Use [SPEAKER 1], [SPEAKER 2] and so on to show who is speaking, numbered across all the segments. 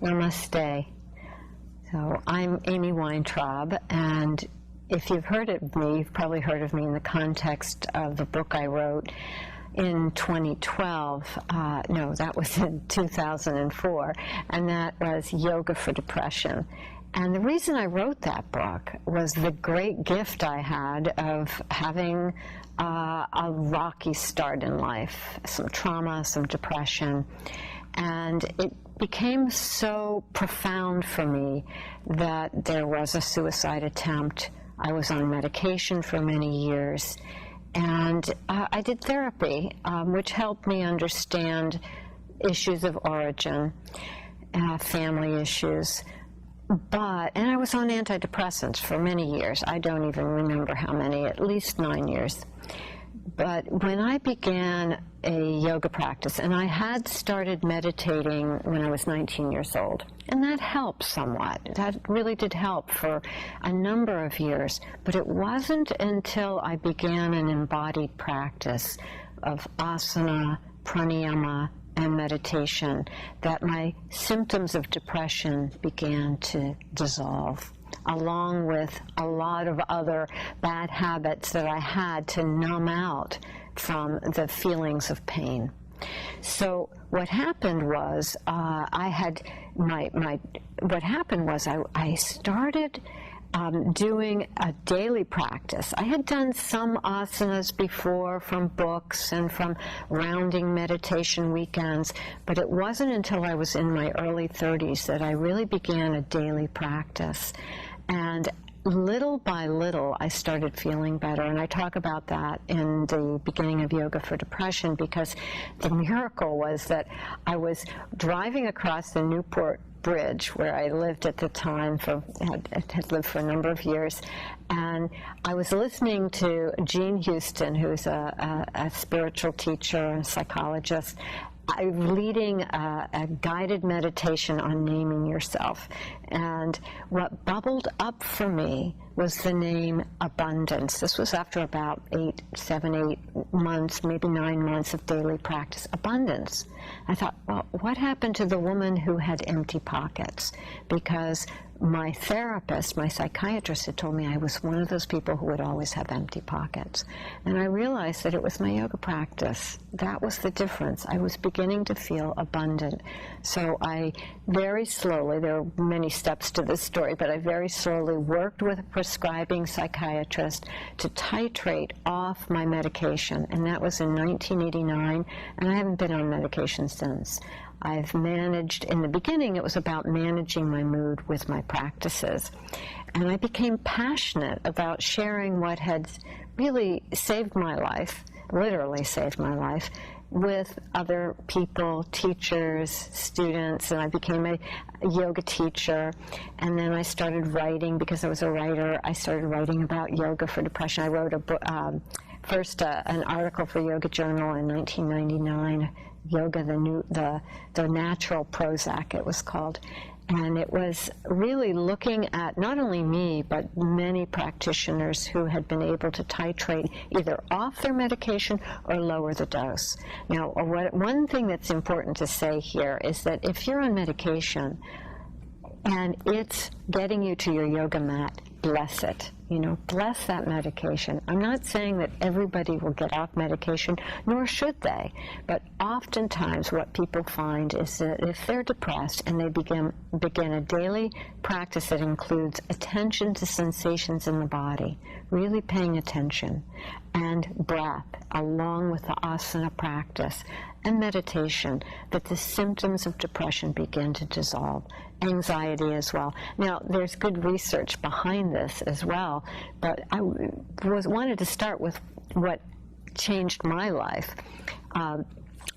[SPEAKER 1] Namaste. So I'm Amy Weintraub, and if you've heard of me, you've probably heard of me in the context of the book I wrote in 2012. No, that was in 2004, and that was Yoga for Depression. And the reason I wrote that book was the great gift I had of having a rocky start in life, some trauma, some depression, and it became so profound for me that there was a suicide attempt. I was on medication for many years, and I did therapy, which helped me understand issues of origin, family issues. And I was on antidepressants for many years. I don't even remember how many, at least 9 years. But when I began a yoga practice, and I had started meditating when I was 19 years old, and that helped somewhat. That really did help for a number of years. But it wasn't until I began an embodied practice of asana, pranayama, and meditation that my symptoms of depression began to dissolve, along with a lot of other bad habits that I had to numb out from the feelings of pain. So what happened was I started doing a daily practice. I had done some asanas before from books and from rounding meditation weekends, but it wasn't until I was in my early 30s that I really began a daily practice. And little by little, I started feeling better, and I talk about that in the beginning of Yoga for Depression, because the miracle was that I was driving across the Newport Bridge, where I lived at the time, had lived for a number of years, and I was listening to Jean Houston, who's a spiritual teacher and psychologist, leading a guided meditation on naming yourself. And what bubbled up for me was the name abundance. This was after about 8 months, maybe 9 months of daily practice. Abundance. I thought, well, what happened to the woman who had empty pockets? Because my therapist, my psychiatrist, had told me I was one of those people who would always have empty pockets. And I realized that it was my yoga practice. That was the difference. I was beginning to feel abundant. So I very slowly, there are many steps to this story, but I very slowly worked with a prescribing psychiatrist to titrate off my medication. And that was in 1989, and I haven't been on medication since. I've managed, in the beginning, it was about managing my mood with my practices. And I became passionate about sharing what had really saved my life, literally saved my life, with other people, teachers, students, and I became a yoga teacher. And then I started writing, because I was a writer. I started writing about Yoga for Depression. I wrote a book, first an article for Yoga Journal in 1999, Yoga, the Natural Prozac, it was called. And it was really looking at not only me, but many practitioners who had been able to titrate either off their medication or lower the dose. Now, one thing that's important to say here is that if you're on medication and it's getting you to your yoga mat, bless it. Bless that medication. I'm not saying that everybody will get off medication, nor should they. But oftentimes what people find is that if they're depressed and they begin a daily practice that includes attention to sensations in the body, really paying attention, and breath, along with the asana practice and meditation, that the symptoms of depression begin to dissolve. Anxiety as well. Now, there's good research behind this as well, but I wanted to start with what changed my life.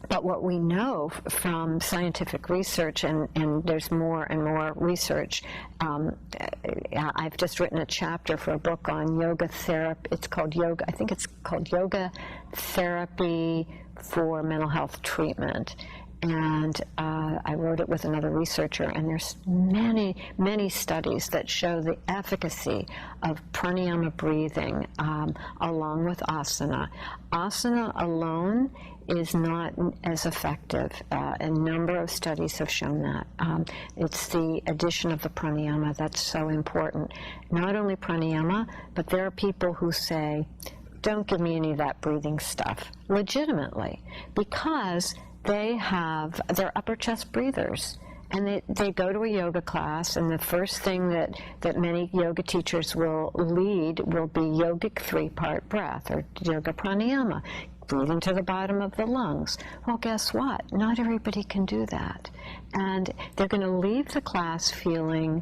[SPEAKER 1] But what we know from scientific research, and there's more and more research, I've just written a chapter for a book on yoga therapy. It's called Yoga, I think it's called Yoga Therapy for Mental Health Treatment. and I wrote it with another researcher, and there's many, many studies that show the efficacy of pranayama breathing along with asana. Asana alone is not as effective. A number of studies have shown that. It's the addition of the pranayama that's so important. Not only pranayama, but there are people who say, don't give me any of that breathing stuff, legitimately, because they're upper chest breathers. And they go to a yoga class, and the first thing that many yoga teachers will lead will be yogic 3-part breath, or yoga pranayama, breathing to the bottom of the lungs. Well, guess what? Not everybody can do that. And they're going to leave the class feeling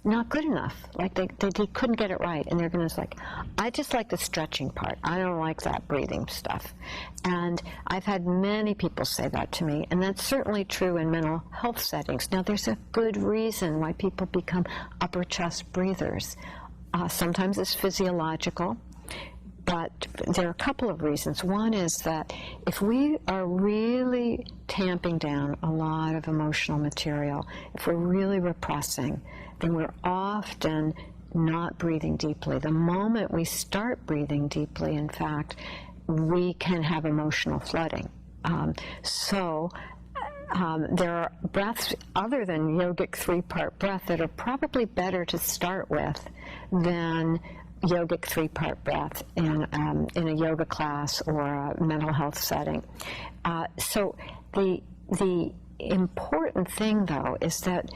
[SPEAKER 1] not good enough, like they couldn't get it right, and they're going to like, I just like the stretching part. I don't like that breathing stuff. And I've had many people say that to me, and that's certainly true in mental health settings. Now, there's a good reason why people become upper chest breathers. Sometimes it's physiological, but there are a couple of reasons. One is that if we are really tamping down a lot of emotional material, if we're really repressing, then we're often not breathing deeply. The moment we start breathing deeply, in fact, we can have emotional flooding. There are breaths other than yogic 3-part breath that are probably better to start with than yogic 3-part breath in a yoga class or a mental health setting. So the important thing, though, is that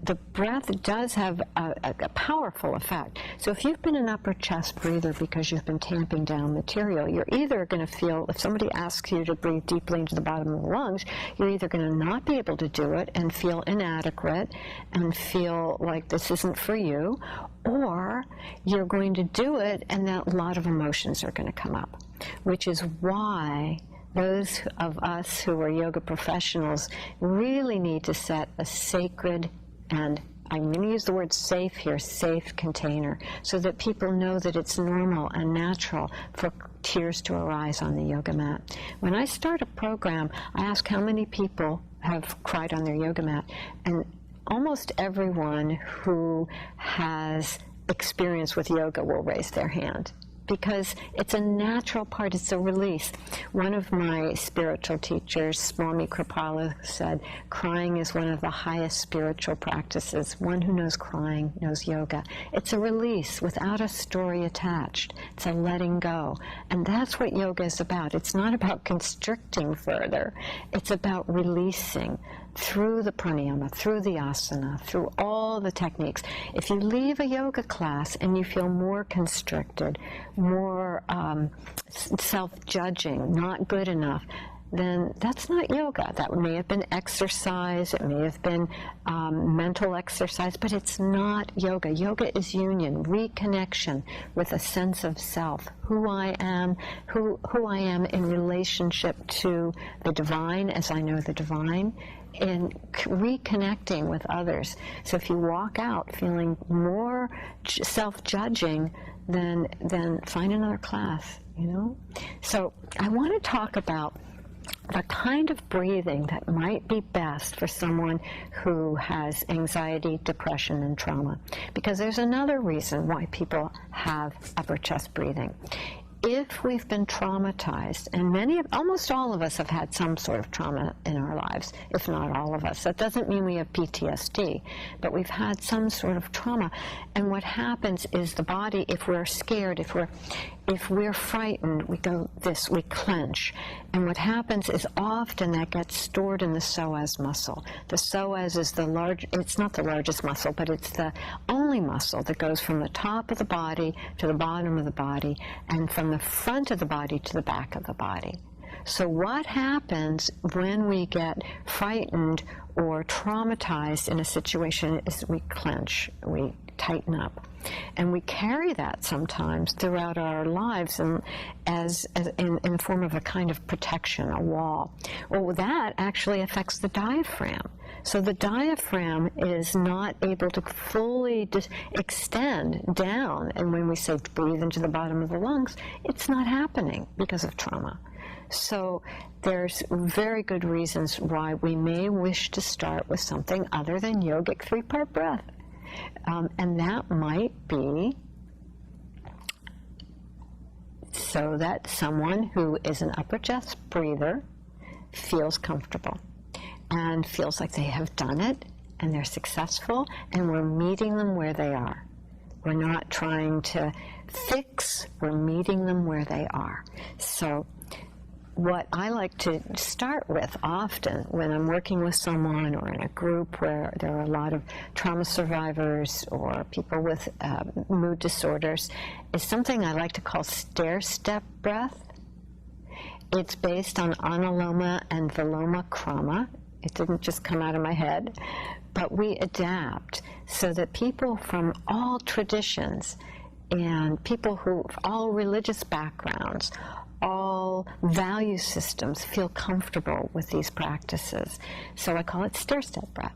[SPEAKER 1] the breath does have a powerful effect. So if you've been an upper chest breather because you've been tamping down material, you're either going to feel, if somebody asks you to breathe deeply into the bottom of the lungs, you're either going to not be able to do it and feel inadequate and feel like this isn't for you, or you're going to do it and that a lot of emotions are going to come up, which is why those of us who are yoga professionals really need to set a sacred, and I'm going to use the word safe here, safe container, so that people know that it's normal and natural for tears to arise on the yoga mat. When I start a program, I ask how many people have cried on their yoga mat, and almost everyone who has experience with yoga will raise their hand, because it's a natural part, it's a release. One of my spiritual teachers, Swami, said, crying is one of the highest spiritual practices. One who knows crying knows yoga. It's a release without a story attached. It's a letting go. And that's what yoga is about. It's not about constricting further. It's about releasing through the pranayama, through the asana, through all the techniques. If you leave a yoga class and you feel more constricted, more self-judging, not good enough, then that's not yoga. That may have been exercise, it may have been mental exercise, but it's not yoga. Yoga is union, reconnection with a sense of self, who I am in relationship to the divine as I know the divine, and reconnecting with others. So if you walk out feeling more self-judging, then find another class, you know? So I want to talk about the kind of breathing that might be best for someone who has anxiety, depression, and trauma. Because there's another reason why people have upper chest breathing. If we've been traumatized, and almost all of us have had some sort of trauma in our lives, if not all of us. That doesn't mean we have PTSD, but we've had some sort of trauma. And what happens is the body, if we're scared, if we're frightened, we clench. And what happens is often that gets stored in the psoas muscle. The psoas is it's not the largest muscle, but it's the only muscle that goes from the top of the body to the bottom of the body, and from the front of the body to the back of the body. So what happens when we get frightened or traumatized in a situation is we clench, we tighten up. And we carry that sometimes throughout our lives and as in the form of a kind of protection, a wall. Well, that actually affects the diaphragm. So the diaphragm is not able to fully extend down. And when we say breathe into the bottom of the lungs, it's not happening because of trauma. So there's very good reasons why we may wish to start with something other than yogic 3-part breath. And that might be so that someone who is an upper chest breather feels comfortable and feels like they have done it and they're successful, and we're meeting them where they are. We're not trying to fix, we're meeting them where they are. So what I like to start with often when I'm working with someone or in a group where there are a lot of trauma survivors or people with mood disorders is something I like to call stair-step breath. It's based on Anuloma and Viloma Krama. It didn't just come out of my head, but we adapt so that people from all traditions and people who, all religious backgrounds, all value systems feel comfortable with these practices. So I call it stair-step breath.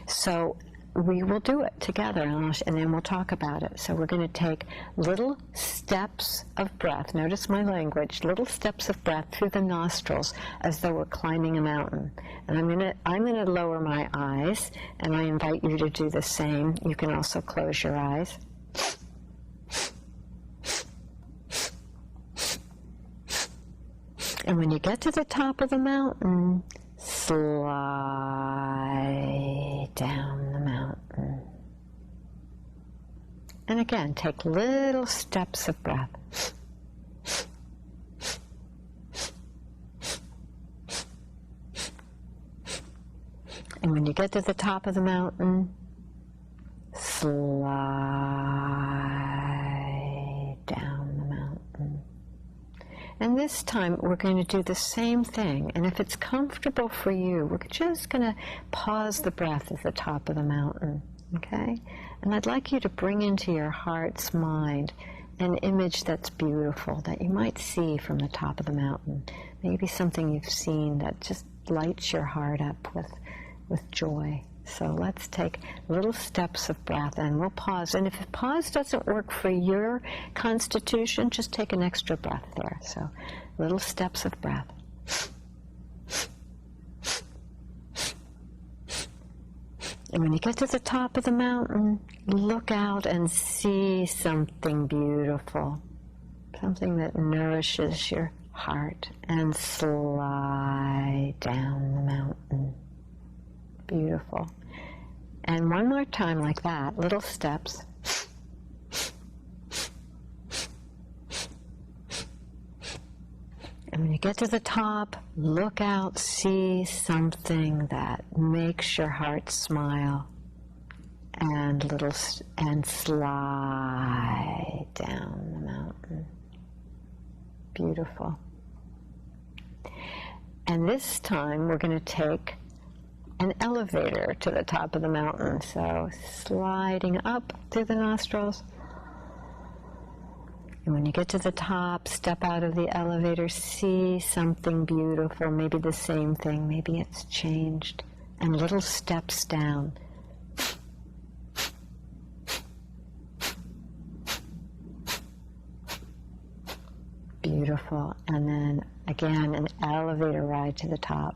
[SPEAKER 1] So we will do it together, and then we'll talk about it. So we're going to take little steps of breath. Notice my language. Little steps of breath through the nostrils as though we're climbing a mountain. And I'm going to lower my eyes, and I invite you to do the same. You can also close your eyes. And when you get to the top of the mountain, slide down the mountain. And again, take little steps of breath. And when you get to the top of the mountain, slide down the mountain. And this time we're going to do the same thing. And if it's comfortable for you, we're just going to pause the breath at the top of the mountain, okay? And I'd like you to bring into your heart's mind an image that's beautiful, that you might see from the top of the mountain. Maybe something you've seen that just lights your heart up with joy. So let's take little steps of breath, and we'll pause. And if pause doesn't work for your constitution, just take an extra breath there. So little steps of breath. And when you get to the top of the mountain, look out and see something beautiful, something that nourishes your heart, and slide down the mountain. Beautiful. And one more time like that, little steps. And when you get to the top, look out, see something that makes your heart smile, and slide down the mountain. Beautiful. And this time we're going to take an elevator to the top of the mountain. So sliding up through the nostrils. And when you get to the top, step out of the elevator, see something beautiful, maybe the same thing, maybe it's changed, and little steps down. Beautiful. And then again, an elevator ride to the top.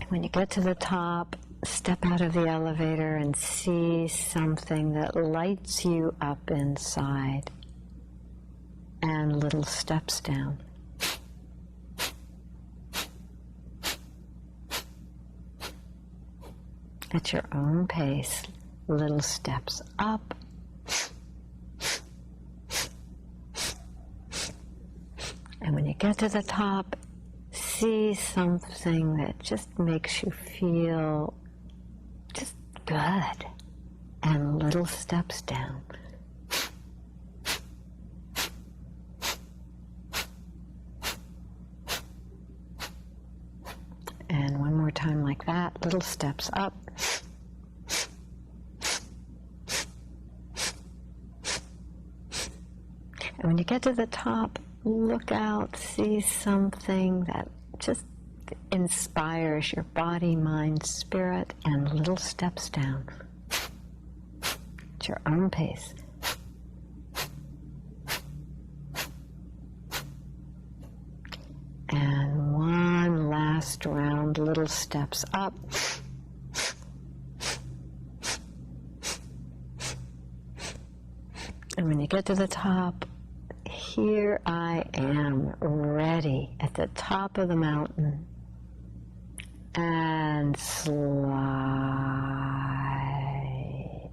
[SPEAKER 1] When you get to the top, step out of the elevator and see something that lights you up inside, and little steps down. At your own pace, little steps up. And when you get to the top, see something that just makes you feel just good, and little steps down. And one more time like that, little steps up. And when you get to the top, look out, see something that just inspires your body, mind, spirit, and little steps down at your own pace. fast round little steps up. And when you get to the top, here I am, ready at the top of the mountain. And slide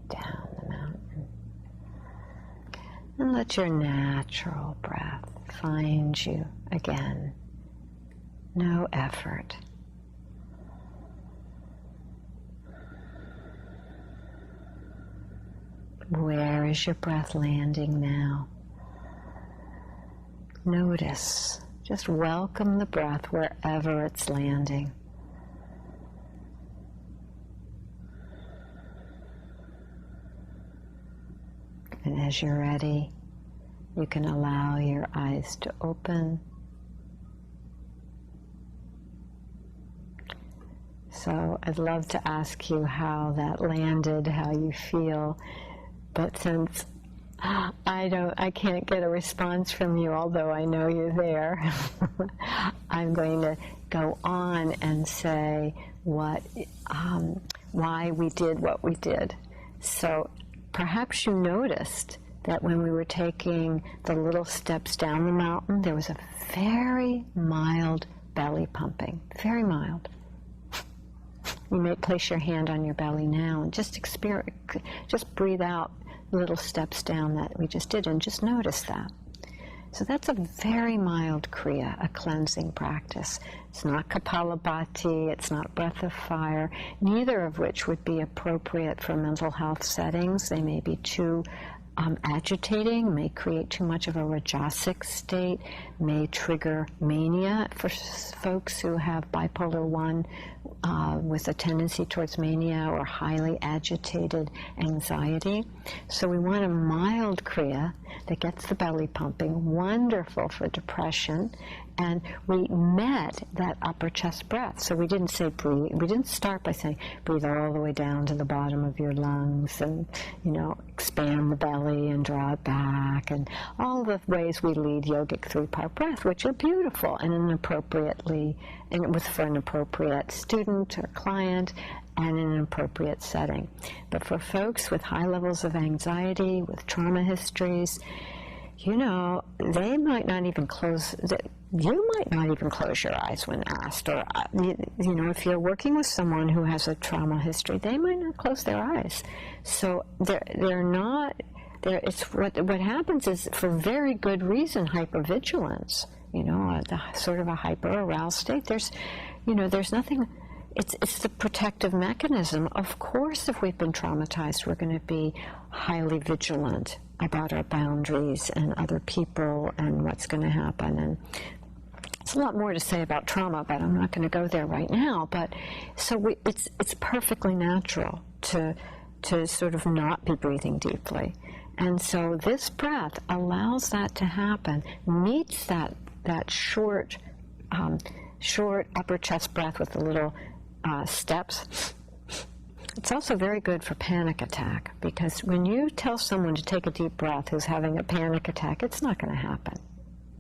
[SPEAKER 1] down the mountain. And let your natural breath find you again. No effort. Where is your breath landing now? Notice. Just welcome the breath wherever it's landing. And as you're ready, you can allow your eyes to open. So I'd love to ask you how that landed, how you feel, but since I can't get a response from you, although I know you're there, I'm going to go on and say why we did what we did. So perhaps you noticed that when we were taking the little steps down the mountain, there was a very mild belly pumping, very mild. You may place your hand on your belly now and just breathe out little steps down that we just did, and just notice that. So that's a very mild kriya, a cleansing practice. It's not Kapalabhati, it's not breath of fire, neither of which would be appropriate for mental health settings. They may be too agitating, may create too much of a rajasic state, may trigger mania for folks who have bipolar 1 with a tendency towards mania or highly agitated anxiety. So we want a mild kriya that gets the belly pumping, wonderful for depression, and we met that upper chest breath. So we didn't say breathe, we didn't start by saying breathe all the way down to the bottom of your lungs and, expand the belly and draw it back, and all the ways we lead yogic 3-part breath, which are beautiful and for an appropriate student or client and in an appropriate setting. But for folks with high levels of anxiety, with trauma histories, they might not even close. You might not even close your eyes when asked, or if you're working with someone who has a trauma history, they might not close their eyes. So they're not. It's what happens is, for very good reason, hypervigilance. Sort of a hyper-aroused state. There's nothing. It's the protective mechanism. Of course, if we've been traumatized, we're going to be highly vigilant about our boundaries and other people and what's going to happen. And it's a lot more to say about trauma, but I'm not going to go there right now. But so it's perfectly natural to sort of not be breathing deeply. And so this breath allows that to happen, meets that short upper chest breath with the little steps. It's also very good for panic attack, because when you tell someone to take a deep breath who's having a panic attack, it's not going to happen.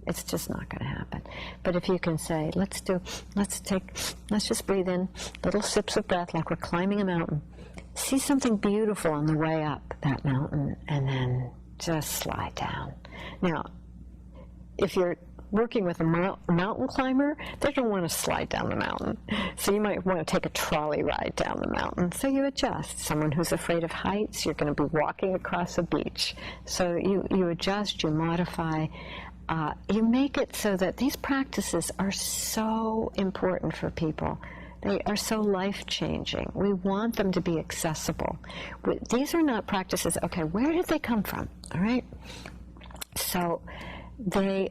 [SPEAKER 1] It's just not going to happen. But if you can say, let's just breathe in little sips of breath like we're climbing a mountain. See something beautiful on the way up that mountain, and then just slide down. Now, if you're working with a mountain climber, they don't want to slide down the mountain. So you might want to take a trolley ride down the mountain. So you adjust. Someone who's afraid of heights, you're going to be walking across a beach. So you adjust, you modify, you make it so that these practices are so important for people. They are so life-changing. We want them to be accessible. These are not practices, okay, where did they come from? All right? So they're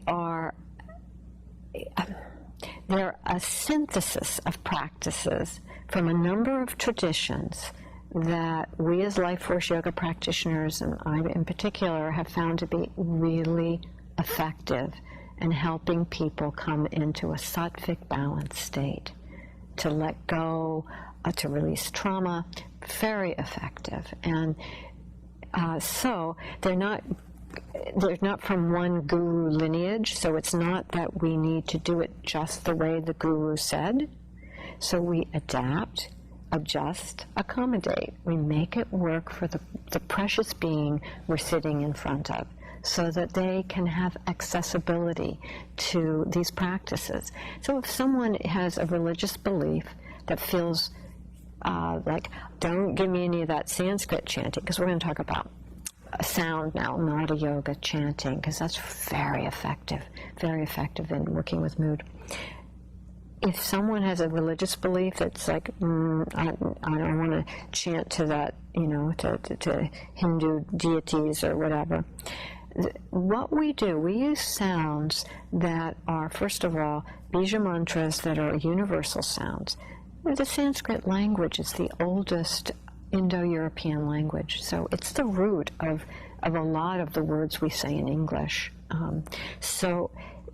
[SPEAKER 1] a synthesis of practices from a number of traditions that we as LifeForce Yoga practitioners, and I in particular, have found to be really effective in helping people come into a sattvic balanced state, to let go, to release trauma. Very effective. And so they're not from one guru lineage, so it's not that we need to do it just the way the guru said. So we adapt, adjust, accommodate. We make it work for the precious being we're sitting in front of, so that they can have accessibility to these practices. So if someone has a religious belief that feels like, don't give me any of that Sanskrit chanting, because we're going to talk about a sound now, not a yoga chanting, because that's very effective in working with mood. If someone has a religious belief that's like, I don't want to chant to that, to Hindu deities or whatever, what we do, we use sounds that are, first of all, bija mantras that are universal sounds. The Sanskrit language is the oldest Indo-European language, so it's the root of a lot of the words we say in English.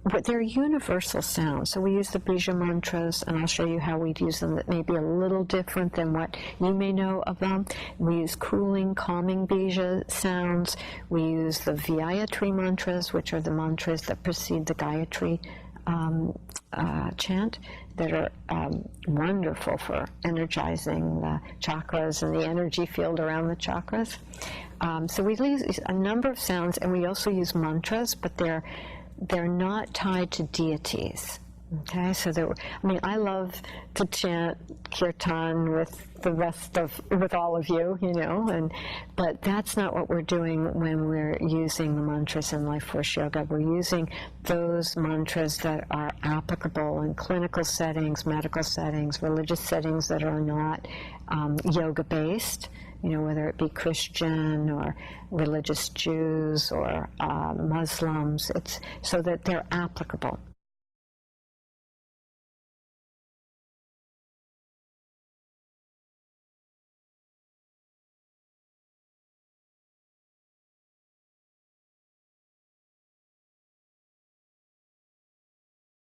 [SPEAKER 1] But they're universal sounds. So we use the bija mantras, and I'll show you how we'd use them that may be a little different than what you may know of them. We use cooling, calming bija sounds. We use the Gayatri mantras, which are the mantras that precede the Gayatri chant, that are wonderful for energizing the chakras and the energy field around the chakras. So we use a number of sounds, and we also use mantras, but they're not tied to deities. Okay, so I love to chant kirtan with all of you, but that's not what we're doing when we're using the mantras in LifeForce Yoga. We're using those mantras that are applicable in clinical settings, medical settings, religious settings that are not yoga-based, whether it be Christian or religious Jews or Muslims. It's so that they're applicable.